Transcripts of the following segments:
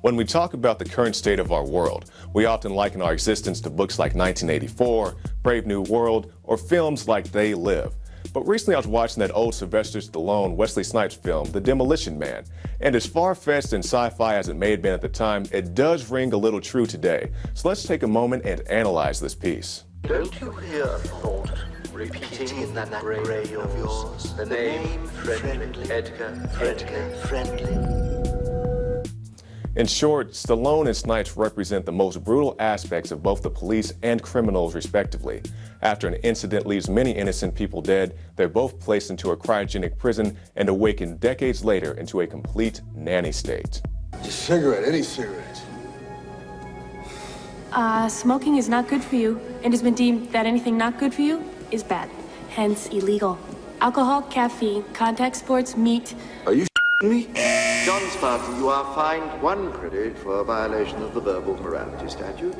When we talk about the current state of our world, we often liken our existence to books like 1984, Brave New World, or films like They Live. But recently I was watching that old Sylvester Stallone, Wesley Snipes film, The Demolition Man. And as far-fetched and sci-fi as it may have been at the time, it does ring a little true today. So let's take a moment and analyze this piece. Don't you hear a thought repeating in that brain of yours? The name Friendly, Edgar Friendly. In short, Stallone and Snipes represent the most brutal aspects of both the police and criminals respectively. After an incident leaves many innocent people dead, they're both placed into a cryogenic prison and awakened decades later into a complete nanny state. A cigarette, any cigarette. Smoking is not good for you, and has been deemed that anything not good for you is bad, hence illegal. Alcohol, caffeine, contact sports, meat. Are you me? John Spartan, you are fined 1 credit for a violation of the verbal morality statute.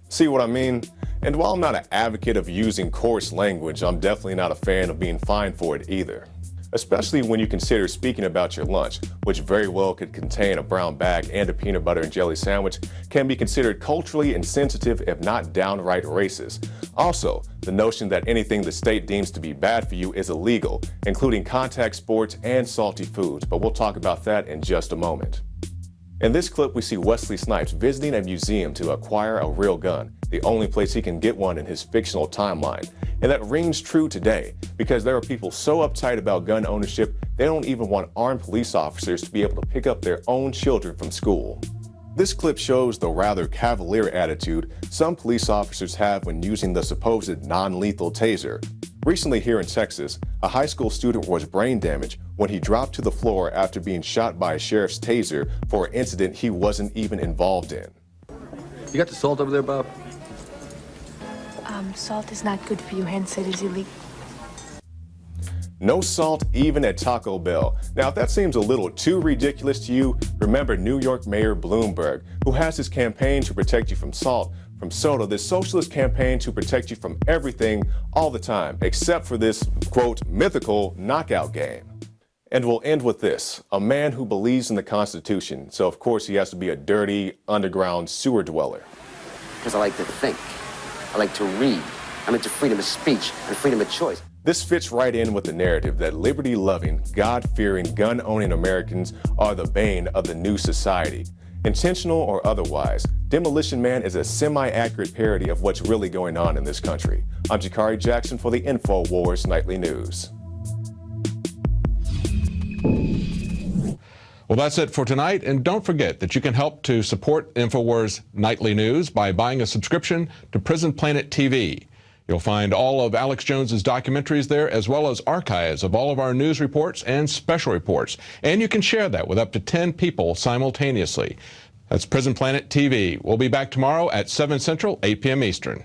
See what I mean? And while I'm not an advocate of using coarse language, I'm definitely not a fan of being fined for it either. Especially when you consider speaking about your lunch, which very well could contain a brown bag and a peanut butter and jelly sandwich, can be considered culturally insensitive if not downright racist. Also, the notion that anything the state deems to be bad for you is illegal, including contact sports and salty foods, but we'll talk about that in just a moment. In this clip, we see Wesley Snipes visiting a museum to acquire a real gun, the only place he can get one in his fictional timeline. And that rings true today, because there are people so uptight about gun ownership, they don't even want armed police officers to be able to pick up their own children from school. This clip shows the rather cavalier attitude some police officers have when using the supposed non-lethal taser. Recently here in Texas, a high school student was brain damaged when he dropped to the floor after being shot by a sheriff's taser for an incident he wasn't even involved in. You got the salt over there, Bob? Salt is not good for you, hence it is illegal. No salt even at Taco Bell. Now, if that seems a little too ridiculous to you, remember New York Mayor Bloomberg, who has his campaign to protect you from salt, from soda, this socialist campaign to protect you from everything all the time, except for this, quote, mythical knockout game. And we'll end with this, a man who believes in the Constitution, so of course he has to be a dirty, underground sewer dweller. Because I like to think. I like to read. I'm into freedom of speech and freedom of choice. This fits right in with the narrative that liberty-loving, God-fearing, gun-owning Americans are the bane of the new society. Intentional or otherwise, Demolition Man is a semi-accurate parody of what's really going on in this country. I'm Jakari Jackson for the INFOWARS Nightly News. Well, that's it for tonight, and don't forget that you can help to support INFOWARS Nightly News by buying a subscription to Prison Planet TV. You'll find all of Alex Jones's documentaries there, as well as archives of all of our news reports and special reports. And you can share that with up to 10 people simultaneously. That's Prison Planet TV. We'll be back tomorrow at 7 Central, 8 p.m. Eastern.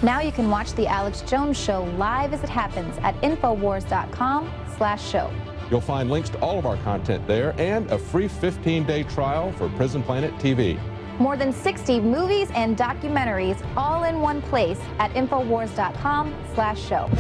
Now you can watch The Alex Jones Show live as it happens at Infowars.com/show. You'll find links to all of our content there and a free 15-day trial for Prison Planet TV. More than 60 movies and documentaries all in one place at Infowars.com/show.